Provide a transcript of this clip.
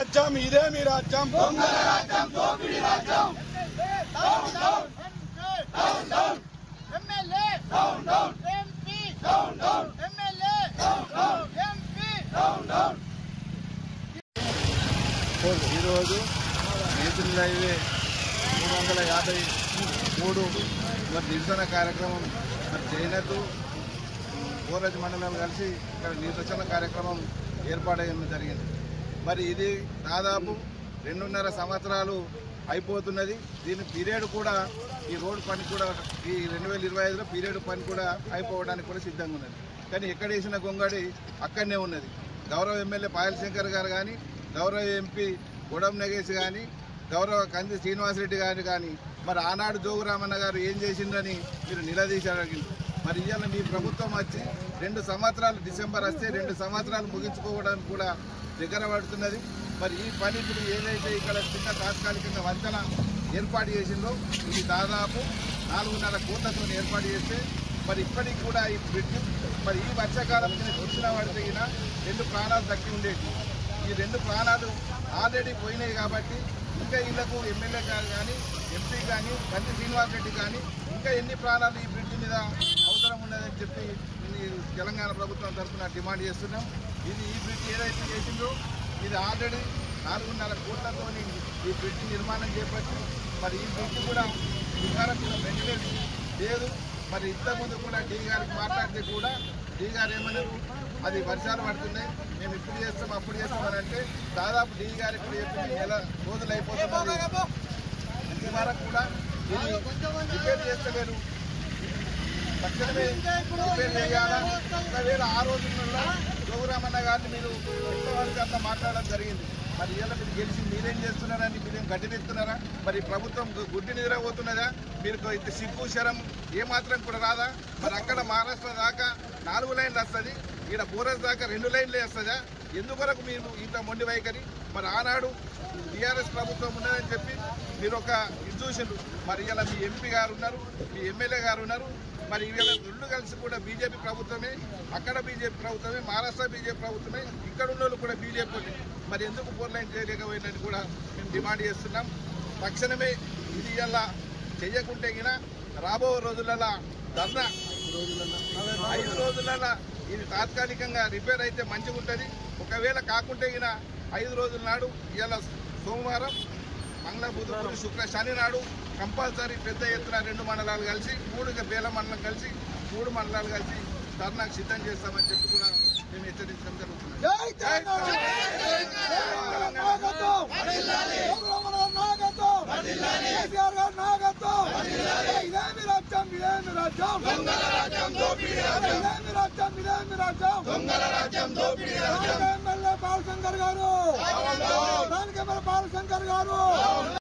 రాజ్యం ఇదే మీ రాజ్యం దొంగల రాజ్యం దోపిడీ రాజ్యం down down down down MLA down down MP down down MLA down down MP down down ఈ రోజు నేషనల్ హైవే 353 మరి నిరసన కార్యక్రమం మరి చేనేతు కోరజ్ మండలం కలిసి ఇక్కడ నిరసన కార్యక్రమం ఏర్పాటయ్యడం జరిగింది. మరి ఇది దాదాపు 2.5 సంవత్సరాలు అయిపోతున్నది. దీని పీరియడ్ కూడా ఈ రోడ్ పని కూడా ఈ 2025లో పీరియడ్ పని కూడా అయిపోవడానికి కూడా సిద్ధంగా ఉన్నది. కానీ ఎక్కడ వేసిన గొంగడి అక్కడనే ఉన్నది. గౌరవ ఎమ్మెల్యే పాయల్ శంకర్ గారు కానీ, గౌరవ ఎంపీ గొడవ నగేష్ కానీ, గౌరవ కంది శ్రీనివాసరెడ్డి గారు కానీ మరి ఆనాడు జోగురామన్న గారు ఏం చేసిందని మీరు నిలదీశారు. మరి ఇవాళ మీ ప్రభుత్వం వచ్చి 2 సంవత్సరాలు డిసెంబర్ వస్తే 2 సంవత్సరాలు ముగించుకోవడానికి కూడా దగ్గర పడుతున్నది. మరి ఈ పని ఇప్పుడు ఏదైతే ఇక్కడ చిన్న తాత్కాలికంగా వంతెన ఏర్పాటు చేసిందో ఇది దాదాపు 4.5 కోట్లతో ఏర్పాటు చేస్తే మరి ఇప్పటికి కూడా ఈ బ్రిడ్జ్ మరి ఈ వర్షాకాలం వచ్చిన పడితే 2 ప్రాణాలు దక్కి ఉండేవి. ఈ 2 ప్రాణాలు ఆల్రెడీ పోయినాయి. కాబట్టి ఇంకా వీళ్లకు ఎమ్మెల్యే గారు కానీ, ఎంపీ కానీ, కంది శ్రీనివాసరెడ్డి కానీ ఇంకా ఎన్ని ప్రాణాలు ఈ బ్రిడ్జ్ మీద అవసరం ఉన్నదని చెప్పి తెలంగాణ ప్రభుత్వం తరఫున డిమాండ్ చేస్తున్నాం. ఈ బ్రిడ్జ్ ఏదైతే చేసిందో ఇది ఆల్రెడీ 4.5 కోట్లతో ఈ బ్రిడ్జ్ నిర్మాణం చేపట్టి మరి ఈ బ్రిడ్జ్ కూడా ఇంతవరకు మెయింటెనెన్స్ లేదు. మరి ఇంతకుముందు కూడా డీ గారికి మాట్లాడితే కూడా డీ గారు ఏమన్నారు, అది వర్షాలు పడుతున్నాయి, మేము ఇప్పుడు చేస్తాం అప్పుడు చేస్తామని అంటే దాదాపు డీ గారు ఇప్పుడు చెప్పిన 1 రోజులు అయిపోతున్నది. ఇంతవరకు కూడా ఇది రిపేర్ చేస్తలేరు. తక్షణమే రిపేర్ చేయాలా. ఒకవేళ ఆ రోజుల్లో జోగురామన్న గారిని మీరు ఎంతవరకు అంతా మాట్లాడడం జరిగింది. మరి ఇలా మీరు గెలిచి మీరేం చేస్తున్నారని మీరేం గడ్డినెత్తున్నారా? మరి ప్రభుత్వం గుడ్డి నిద్రపోతున్నదా? మీరు ఇంత సిగ్గు శరం ఏమాత్రం కూడా రాదా? మరి అక్కడ మహారాష్ట్ర దాకా 4 లైన్లు వస్తుంది, ఇక్కడ బోరస్ దాకా 2 లైన్లే వస్తుందా? ఎందుకొరకు మీరు ఇంత మొండి వైఖరి? మరి ఆనాడు టీఆర్ఎస్ ప్రభుత్వం ఉన్నదని చెప్పి మీరు ఒక ఇది చూసిండ్రు. మరి ఇలా మీ ఎంపీ గారు ఉన్నారు, మీ ఎమ్మెల్యే గారు ఉన్నారు. మరి వీళ్ళ 2 కలిసి కూడా బీజేపీ ప్రభుత్వమే, అక్కడ బీజేపీ ప్రభుత్వమే, మహారాష్ట్ర బీజేపీ ప్రభుత్వమే, ఇక్కడ ఉన్న వాళ్ళు కూడా బీజేపీ. మరి ఎందుకు 4 లైన్ చేయలేకపోయిందని కూడా మేము డిమాండ్ చేస్తున్నాం. తక్షణమే ఇది ఇలా చెయ్యకుంటే రాబో రోజులలో ధర్నా 5 రోజులలో ఇది తాత్కాలికంగా రిపేర్ అయితే మంచిగా ఉంటుంది. ఒకవేళ కాకుంటే 5 రోజుల నాడు ఇలా సోమవారం, మంగళ, బుధవారం, శుక్ర, శని నాడు కంపల్సరీ పెద్ద ఎత్తున 2 మండలాలు కలిసి 3 బేల మండలం కలిసి 3 మండలాలు కలిసి ధర్నాకు సిద్ధం చేస్తామని చెప్పి కూడా మేము హెచ్చరించడం జరుగుతుంది. బాలశంకర్ గారు